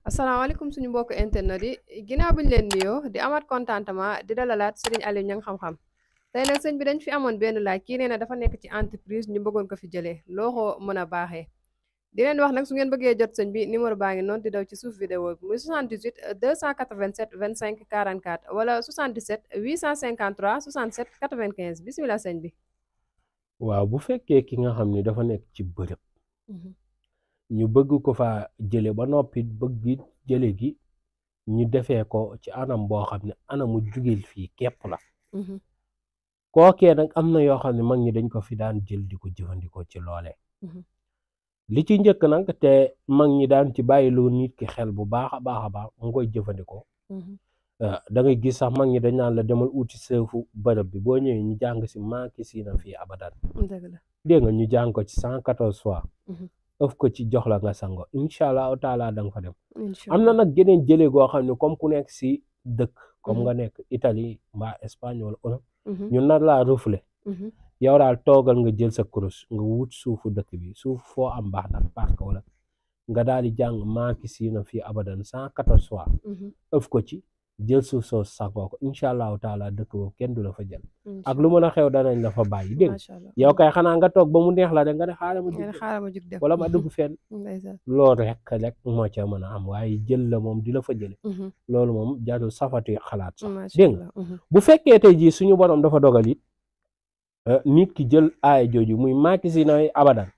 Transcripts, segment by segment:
asalaamaaleykum suñu mbokk internet yi ginnaaw bi ñu leen nuyoo di amaat contentement di dalalaat Serigne Aliou Niang xam-xam tey nag sëñ bi dañ fi amoon benn laaj kii nee na dafa nekk ci entreprise ñu bëggoon ko fi jëlee loo ko mën a baaxee di leen wax nag su ngeen bëggee jot sëñ bi numéro baa ngi noonu di daw ci suuf vidéo bi muy 78 287 25 44 wala 77 853 67 95 bisimilah sëñ bi. waaw bu fekkee ki nga xam ni dafa nekk ci bërëb ñu bëgg ko fa jële ba noppi bëgg jële gi ñu defee ko ci anam boo xam ne anamu jugil fii képp la kookee nag am na yoo xam ne mag ñi dañ ko fi daan jël di ko jëfandikoo ci loole li ci njëkk nag te mag ñi daan ci bàyyiloo nit ki xel bu baax a baax a baax mu koy jëfandikoo da ngay gis sax mag ñi dañ naan la demal uti seefu bërëb bi boo ñëwee ñu jàng si maaki siina fii abadan dégg nga ñu jàng ko ci 114 fois ëf ko ci jox la nga sango incha allahu taala da nga fa dem am na nag geneen jële goo xam ne comme ku nekk si dëkk comme nga nekk Italie mbaa Espagne wala Europe ñu nar laa refule yow daal toogal nga jël sa kurus nga wut suufu dëkk bi suuf foo am baax na park wala nga daal di jàng maaki siina fii abadan 114 fois ëf ko ci jël suuf soo sangoo ko incha allahu taala dëkk boobu kenn du la fa jël ak lu mën a xew danañ la fa bàyyi dégg yow kay xanaa nga toog ba mu neex la de nga ne xaaral ma jug def wala ma dugg fenn loolu rek moo ca mën a am waaye jël la moom di la fa jële loolu moom jarul safati xalaat sax dégg nga bu fekkee tey jii suñu borom dafa dogal it nit ki jël aaya jooju muy maaki si nay abadan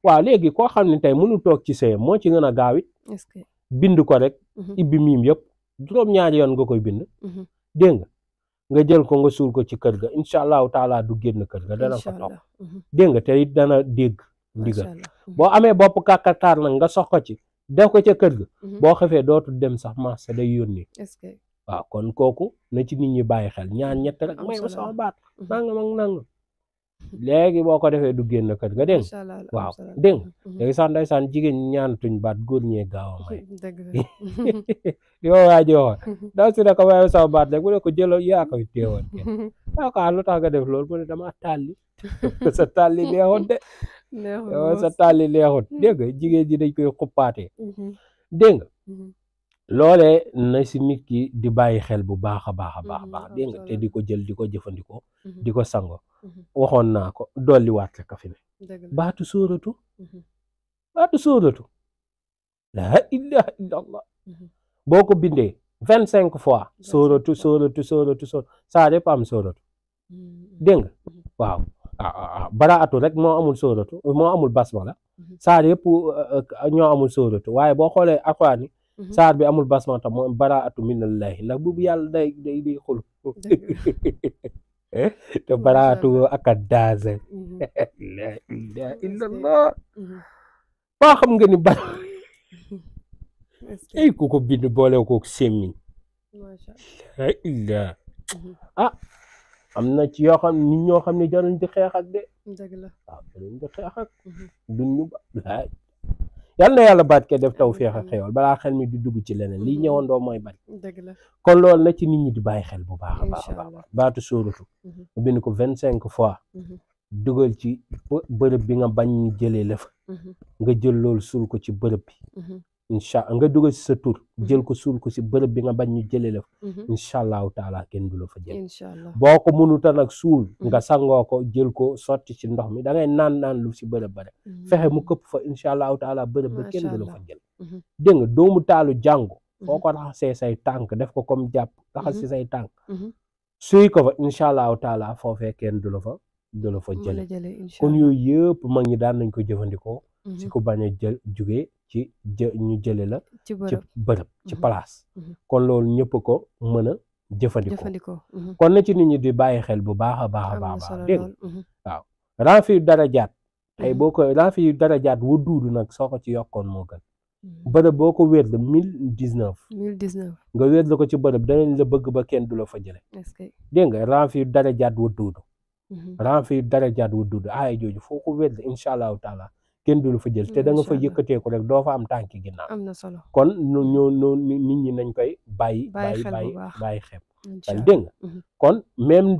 waaw léegi koo xam ne tey mënu toog ci sëyam moo ci gën a gaaw it bind ko rek ibbi miim yëpp juróom-ñaari yoon nga koy bind dégg nga jël ko nga suul ko ci kër ga incha allahu taala du génn kër ga dana fa toog dégg nga te it dana dégg ndigal boo amee bopp kàkkatar nag nga sox ko ci def ko ca kër ga boo xefee dootul dem sax marché day yónnee waaw kon kooku na ci nit ñi bàyyi xel ñaan ñett rek may ma sama baat nangam ak nangam léegi boo ko defee du génn kër ga dégg waaw dégg léegi sax ndeysaan jigéen ñi ñaanatuñ baat góor ñee gaaw a may li ma waa ji waxoon daw si ne ko waaye sama baat rek mu ne ko jëlal yaa koy teewoon waaw ko lu tax nga def loolu mu ne dama tàlli sa tàlli neexut de sa tàlli neexut dégg nga jigéen ji dañ koy xuppaatee dégg nga loolee na si nit ki di bàyyi xel bu baax a baax a baax dégg nga te di ko jël di ko jëfandikoo di ko sango waxoon naa ko dolli waat rek a fi ne baatu sóoratu laa ilaha illa allah boo ko bindee 25 fois sóoratu saa yëpp am sóoratu dégg nga waaw baraatu rek moo amul sóoratu moo amul basmala saa yëpp ñoo amul sóoratu waaye boo xoolee alxuraan yi saar bi amul basmala tam moom baraatu minallahi ndax bu yàlla day xul te baraatu ak a daase la ilaha illallah baa xam nga ni bara ay ku ko bind boole ko semmiñ la ilaha am na ci yoo xam nit ñoo xam ne jaruñ di xeex ak de waaw jaruñ di xeex ak duñ ñu ba laay yal na yàlla baat ke def taw feex ak xewal balaa xel mi di dugg ci leneen lii ñëwandoo mooy bari kon loolu na ci nit ñi di bàyyi xel bu baax a baax a baax baatu sóoratu nga bind ko 25 fois dugal ci bërëb bi nga bañ ñu jëlee la fa nga jël loolu suul ko ci bërëb bi incha nga dugal ci sa tur jël ko suul ko ci bërëb bi nga bañ ñu jëlee la fa incha allahu taala kenn du la fa jël boo ko mënuta nag suul nga sangoo ko jël ko sotti ci ndox mi da ngay naan lu ci bërëb ba rek fexe mu këpp fa incha allahu taala bërëb ba kenn du la fa jël dégg nga doomu taalu jàngu foo ko raxasee say tànk def ko comme jàpp raxas ci say tànk suy ko fa incha allahu taala foofee kenn du la fa jële kon yooyu yëpp mag ñi daan nañ ko jëfandikoo si ko bañ a jël jugee ci ñu jële la ci bërëb ci place kon loolu ñëpp ko mën a jëfandikoo kon na ci nit ñi di bàyyi xel bu baax a baax a baax dégg waaw renfir darajaat tey boo ko renfir darajaat wu duudu nag soo ko ci yokkoon moo gën bërëb boo ko wér la 1019 nga wér la ko ci bërëb danañ la bëgg ba kenn du la fa jële dégg nga renfir darajaat wu duudu renfir darajaat wu duudu aaya jooju foo ko wér la incha allahu taala kenn du la fa jël te da nga fa yëkkatee ko rek doo fa am tànki ginnaaw am na solo kon ñoo nit ñi nañ koy bàyyi xel dégg nga kon même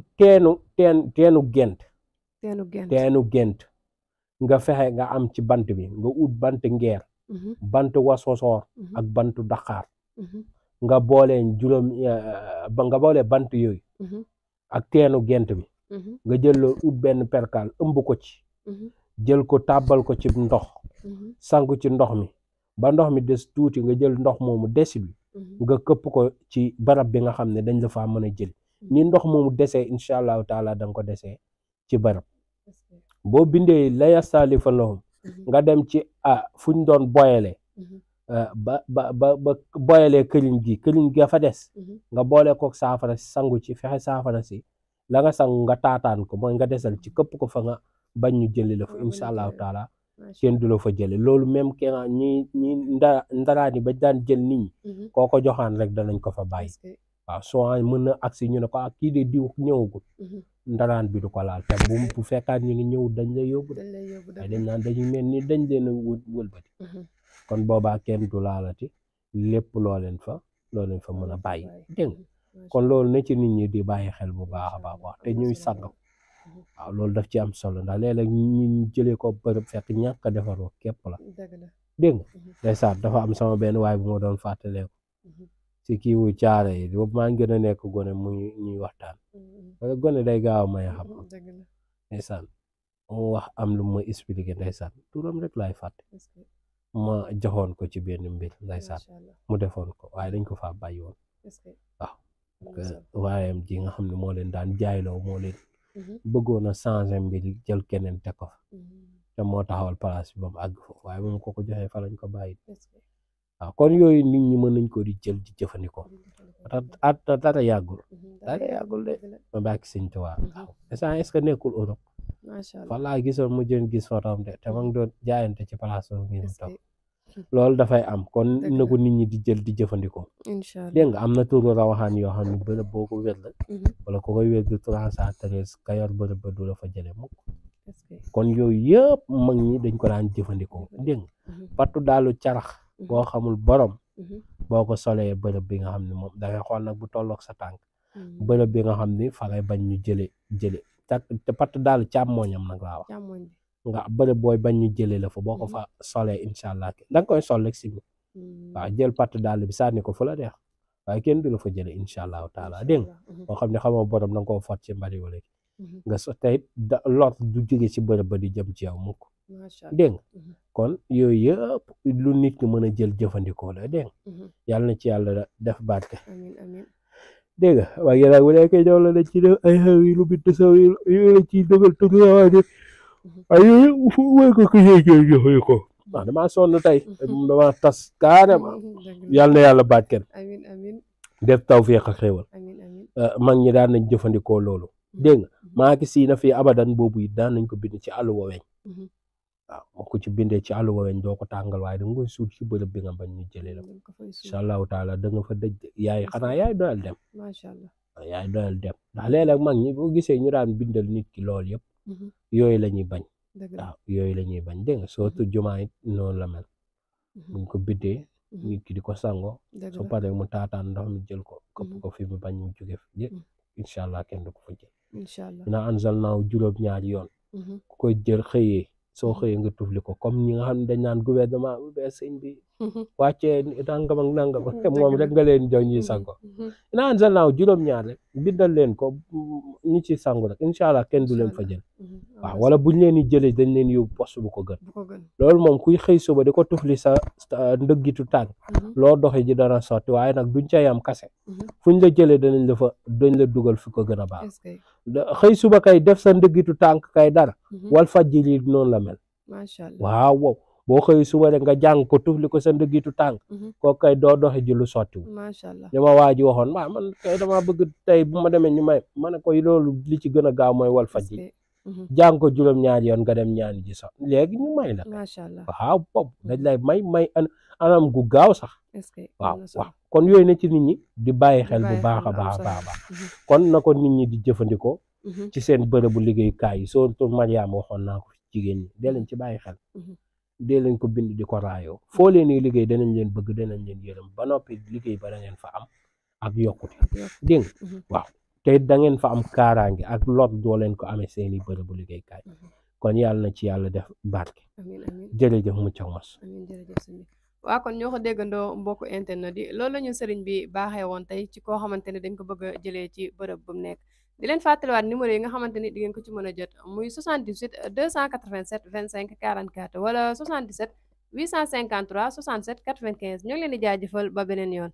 teenu gent nga fexe nga am ci bant bi nga ut bant ngeer bantu wasosoor ak bantu daqaar nga boole nga boole bant yooyu ak teenu gent bi nga jël loolu ut benn perkaal ëmb ko ci jël ko tàbbal ko ci ndox sangu ci ndox mi ba ndox mi des tuuti nga jël ndox moomu desit bi nga këpp ko ci barab bi nga xam ne dañ la faa mën a jël ni ndox moomu desee incha allahu taala da nga ko desee ci barab boo bindee la yastaalifa lahum nga dem ci fuñ doon boyalee ba boyalee këriñ gi fa des nga boole ko saafara si sangu ci fexe saafara si la nga sangu nga taataan ko mooy nga desal ci këpp ko fa nga bañ ñu jëli la fa incha allahu taala kenn du la fa jële loolu même ke ñi ndaraani ba daan jël nit ñi koo ko joxaan rek danañ ko fa bàyyi waaw soo mën na agsi ñu ne ko kii de diw ñëwagul ndaraan bi du ko laal te bu fekkaat ñu ngi ñëw dañ lay yóbbu waaye dañ naan dañu mel ni dañ leen a wëlbati kon boobaa kenn du laalati lépp loo leen fa mën a bàyyi dégg kon loolu na ci nit ñi di bàyyi xel bu baax a baax wax te ñuy sàgg waaw loolu daf ci am solo ndax léeg-léeg ñu jëlee ko bërëb fekk ñàkk a defaroo képp la dégg nga ndeysaan dafa am sama benn waay bu ma doon fàttaleeku ci kii wu caare yi boobu maa ngi gën a nekk gone muy ñuy waxtaan wala gone day gaaw a may xam ndeysaan mu wax am lu ma expliqué ndeysaan turam rek laay fàtte ma joxoon ko ci benn mbir ndeysaan mu defoon ko waaye dañ ko faa bàyyi woon waaw waayam ji nga xam ne moo leen daan jaayloo moo leen bëggoon a changer mbir jël keneen te ko te moo taxawal place bi ba mu àgg foofu waaye moom ko joxee fa lañ ko bàyyi waaw kon yooyu nit ñi mën nañ ko di jël di jëfandikoo dara yàggul de ma bàkki sëñ Tuubaa waaw est-ce que nekkul Europe fa laa gisoon mu jën gis fotom de te ma ngi doon jaayante ci place boobu ngi mu toog loolu dafay am kon na ko nit ñi di jël di jëfandikoo dégg nga am na turu rawaxaan yoo xam ne bërëb boo ko wér la wala ko koy wér du 313 ka yor bërëb ba du la fa jële mukk kon yooyu yëpp mag ñi dañ ko daan jëfandikoo dégg nga pattu daalu carax boo xamul borom boo ko solee bërëb bi nga xam ne moom dangay xool nag bu tolloog sa tànk bërëb bi nga xam ne fa ngay bañ ñu jële te pattu daalu càmmooñam nag laa wax nga bërëb booy bañ ñu jële la fa boo ko fa solee incha allah da nga koy sol rek si waaw jël pattu daal bi sànni ko fu la neex waaye kenn du la fa jële incha allahu taala dégg nga boo xam ne xamoo borom da nga koo fot ci mbari wala nga so tey lor du jóge ci bërëb ba di jëm ci yow mukk dégg nga kon yooyu yëpp lu nit ki mën a jël jëfandikoo la dégg nga yàlla na ci yàlla def barke dégg nga waaye yéen a ngi nekk ñoom la ci def ay xew yi lu bind saw yi la ciy dëgal tuuti waaye ay yooyu wéy ko ki jëfandikoo waaw damaa sonn tey damaa tas carrément yàlla na yàlla barkeel def tawfiq ak xéewal mag ñi daan nañ jëfandikoo loolu dégg nga maa ngi si na fii abadan boobu it daan nañ ko bind ci àlluwa weñ waaw moo ko ci bindee ci àlluwa weñ doo ko tàngal waaye da nga koy suul ci bërëb bi nga bañ ñu jëlee la incha allahu taala da nga fa dëj yaay doyal dem yaay doyal dem ndax léeg-léeg mag ñi boo gisee ñu daan bindal nit ki loolu yëpp yooyu la ñuy bañ waaw yooyu la ñuy bañ dégg nga surtout jumaa it noonu la mel buñ ko biddee nit ki di ko sango su paree mu taataan ndox mi jël ko këpp ko fi mu bañ mu jóge fi incha allah kenn du ko fa jël dina anzal naaw juróom-ñaari yoon ku koy jël xëyee soo xëyee nga tufli ko comme ñi nga xam ne dañ naan gouvernement bu bees sëñ bi wàccee nangam ak nangam moom rek nga leen jox ñuy sango dina anzal naaw juróom-ñaar rek bindal leen ko ñi ci sangu rek incha allah kenn du leen fa jël waaw wala buñ leen di jëlee dañ leen yóbbu poste bu ko gën loolu moom kuy xëy suba di ko tufli sa ndëggitu tànk loo doxi ji dana sotti waaye nag duñ ca yam kase fuñ la jëlee dañ la dugal fi ko gën a baax xëy suba kay def sa ndëggitu tànk kay dara wal fajjili noonu la mel waaw boo xëy suba rek nga jàng ko tufli ko sa ndëggitu tànk kooku kay doo doxi ji lu sottiwu dama waa ji waxoon man kay dama bëgg tey bu ma demee ñu may ma ne koy loolu li ci gën a gaaw mooy wal fajjili jàng ko juróom-ñaari yoon nga dem ñaani ji sax léegi ñu may la waaw bopp dañ lay may anam gu gaaw sax waaw kon yooyu na ci nit ñi di bàyyi xel bu baax a baax kon na ko nit ñi di jëfandikoo ci seen bërëbu liggéeyukaay yi surtout Mariama waxoon naa ko jigéen ñi dee leen ci bàyyi xel dee leen ko bind di ko raayoo foo leen di liggéey danañ leen bëgg danañ leen yërëm ba noppi liggéey ba da ngeen fa am ak yokkute dégg nga waaw te da ngeen fa am kaaraange ak lot doo leen ko amee seeni bërëbu liggéeykaay kon kon yàlla na ci yàlla def barke. amiin amiin jërëjëf mucc mos. amiin jërëjëf sëñ bi. waa kon ñoo ko déggandoo mbokku internet yi loolu la ñu sëriñ bi baaxee woon tey ci koo xamante ne dañ ko bëgg a jëlee ci bërëb bu mu nekk. di leen fàttaliwaat numéro yi nga xamante ni di ngeen ko ci mën a jot muy 78 287 25 44 wala 77 853 67 95 ñoo ngi leen di jaajëfal ba beneen yoon.